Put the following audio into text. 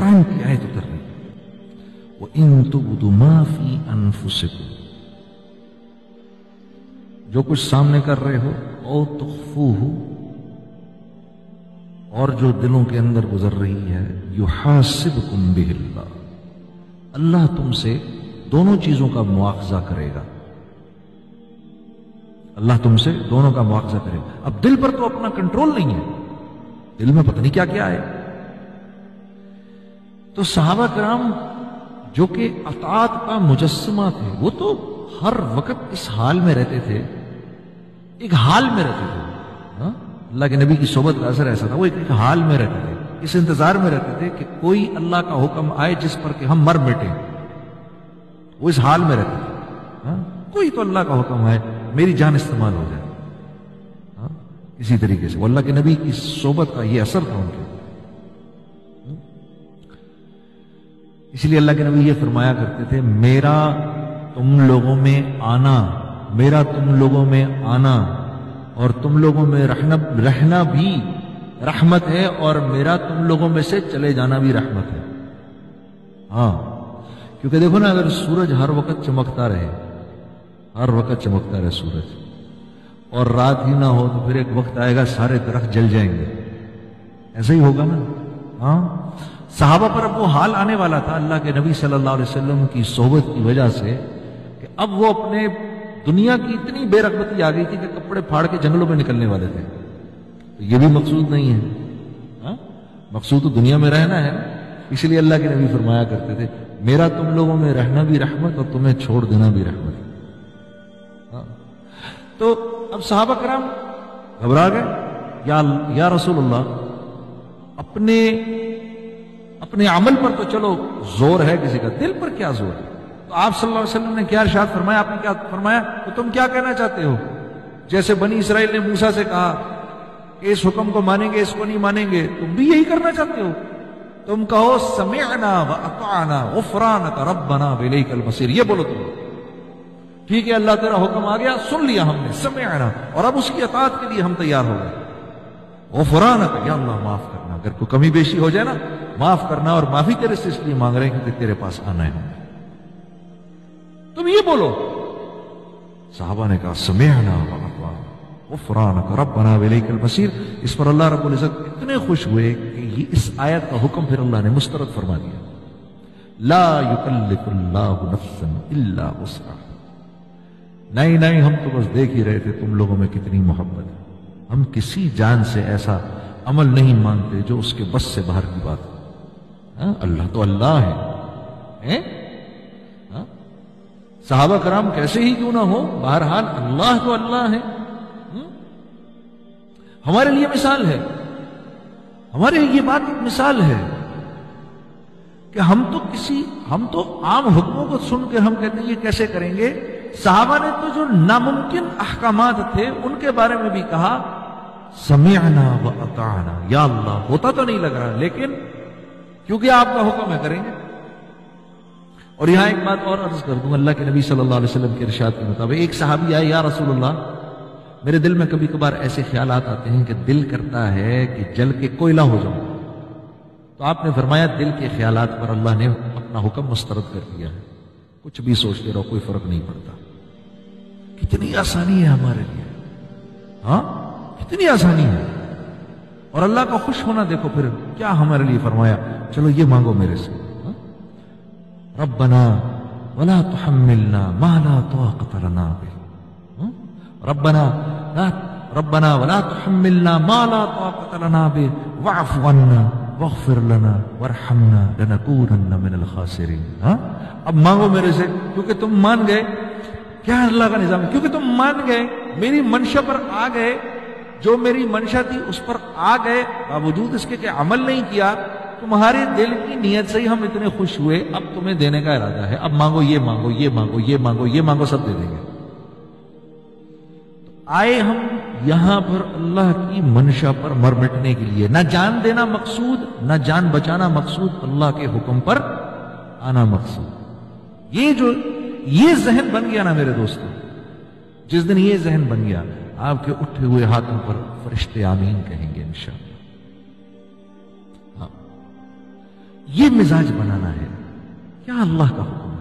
कुरान की आयत उतर रही है, वइन तुब्दू मा फी अनफुसिकुम, जो कुछ सामने कर रहे हो, औ तुख्फूहु, और जो दिलों के अंदर गुजर रही है, युहासिबकुम बिहिल्लाह, अल्लाह तुमसे दोनों चीजों का मुआवजा करेगा, अल्लाह तुमसे दोनों का मुआवजा करेगा। अब दिल पर तो अपना कंट्रोल नहीं है, दिल में पता नहीं क्या क्या है। तो सहाबा कराम जो कि अताअत का मुजस्समा थे, वो तो हर वक्त इस हाल में रहते थे, एक हाल में रहते थे। अल्लाह के नबी की सोबत का असर ऐसा था, वो एक हाल में रहते थे, इस इंतजार में रहते थे कि कोई अल्लाह का हुक्म आए जिस पर कि हम मर मिटे। वो इस हाल में रहते थे, कोई तो अल्लाह का हुक्म आए, मेरी जान इस्तेमाल हो जाए इसी तरीके से। वो अल्लाह के नबी की सोबत का ये असर था उनके। इसलिए अल्लाह के नबी ये फरमाया करते थे, मेरा तुम लोगों में आना, मेरा तुम लोगों में आना और तुम लोगों में रहना भी रहमत है, और मेरा तुम लोगों में से चले जाना भी रहमत है। हाँ, क्योंकि देखो ना, अगर सूरज हर वक्त चमकता रहे, हर वक्त चमकता रहे सूरज, और रात ही ना हो, तो फिर एक वक्त आएगा सारे दरख्त जल जाएंगे, ऐसा ही होगा ना। हाँ, सहाबा पर अब वो हाल आने वाला था अल्लाह के नबी सल्लल्लाहु अलैहि वसल्लम की सोहबत की वजह से, कि अब वो अपने दुनिया की इतनी बेरगबती आ गई थी कि कपड़े फाड़ के जंगलों में निकलने वाले थे। तो ये भी मकसूद नहीं है। मकसूद तो दुनिया में रहना है, इसलिए अल्लाह के नबी फरमाया करते थे, मेरा तुम लोगों में रहना भी रहमत और तुम्हें छोड़ देना भी रहमत। तो अब सहाबा कराम घबरा गए, या रसूलुल्लाह, अपने अमल पर तो चलो जोर है किसी का, दिल पर क्या जोर है? तो आप सल्लल्लाहु अलैहि वसल्लम ने क्या इरशाद फरमाया, आपने क्या फरमाया, तो तुम क्या कहना चाहते हो? जैसे बनी इसराइल ने मूसा से कहा कि इस हुक्म को मानेंगे, इसको नहीं मानेंगे, तुम भी यही करना चाहते हो? तुम कहो समिअना व अताअना गुफरानक रब्बना व इलैकल मसीर, ये बोलो तुम। ठीक है, अल्लाह तेरा हुक्म आ गया, सुन लिया हमने, समिअना, और अब उसकी अताअत के लिए हम तैयार हो गए। गुफरानक, या अल्लाह माफ करना, अगर कोई कमी बेशी हो जाए ना, माफ करना, और माफी तेरे से इसलिए मांग रहे हैं क्योंकि तेरे पास आना है हमें, तुम ये बोलो। साहबा ने कहा समिअना व अताअना गुफरानक रब्बना व इलैकल मसीर। इस पर अल्लाह रब्बुल इज्जत इतने खुश हुए कि ये इस आयत का हुक्म फिर अल्लाह ने मुस्तरद फरमा दिया, ला युकल्लिफुल्लाहु नफ्सन इल्ला वुसअहा। नहीं नहीं, हम तो बस देख ही रहे थे तुम लोगों में कितनी मोहब्बत है, हम किसी जान से ऐसा अमल नहीं मांगते जो उसके बस से बाहर की बात है। अल्लाह तो अल्लाह है? सहाबा कराम कैसे ही क्यों ना हो, बहरहाल अल्लाह तो अल्लाह है। हमारे लिए मिसाल है, हमारे लिए ये बात एक मिसाल है कि हम तो आम हुक्मों को सुनकर हम कहते हैं ये कैसे करेंगे। सहाबा ने तो जो नामुमकिन अहकामात थे उनके बारे में भी कहा समिअना व अताअना, या अल्लाह, होता तो नहीं लग रहा लेकिन क्योंकि आपका हुक्म है करेंगे। और यहां एक बात और अर्ज कर दूं, अल्लाह के नबी सल्लल्लाहु अलैहि वसल्लम के इरशाद के मुताबिक एक सहाबी आए, या रसूलुल्लाह, मेरे दिल में कभी कभार ऐसे ख्यालात आते हैं कि दिल करता है कि जल के कोयला हो जाऊं। तो आपने फरमाया दिल के ख्यालात पर अल्लाह ने अपना हुक्म मुस्तरद कर दिया है, कुछ भी सोचते रहो, कोई फर्क नहीं पड़ता। कितनी आसानी है हमारे लिए, हाँ, कितनी आसानी है। और अल्लाह का खुश होना देखो फिर क्या हमारे लिए फरमाया, चलो ये मांगो मेरे से, रब्बना वला तुहम्मिलना मा ला ताक़त लना बिह, रब्बना वला तुहम्मिलना मा ला ताक़त लना बिह वअफ़ु अन्ना वग़फ़िर लना वरहमना लनकूनन्ना मिनल ख़ासिरीन। अब मांगो मेरे से, क्योंकि तुम मान गए। क्या अल्लाह का निजाम है, क्योंकि तुम मान गए, मेरी मंशा पर आ गए, जो मेरी मंशा थी उस पर आ गए, बावजूद इसके कि अमल नहीं किया, तुम्हारे दिल की नीयत से ही हम इतने खुश हुए, अब तुम्हें देने का इरादा है, अब मांगो, ये मांगो, ये मांगो, ये मांगो, ये मांगो, सब दे देंगे। तो आए हम यहां पर अल्लाह की मंशा पर मर मिटने के लिए, ना जान देना मकसूद, ना जान बचाना मकसूद, अल्लाह के हुक्म पर आना मकसूद। ये जहन बन गया ना मेरे दोस्तों, जिस दिन ये जहन बन गया, आपके उठे हुए हाथों पर फरिश्ते आमीन कहेंगे इंशाअल्लाह। हाँ, یہ مزاج بنانا ہے، کیا اللہ کا حکم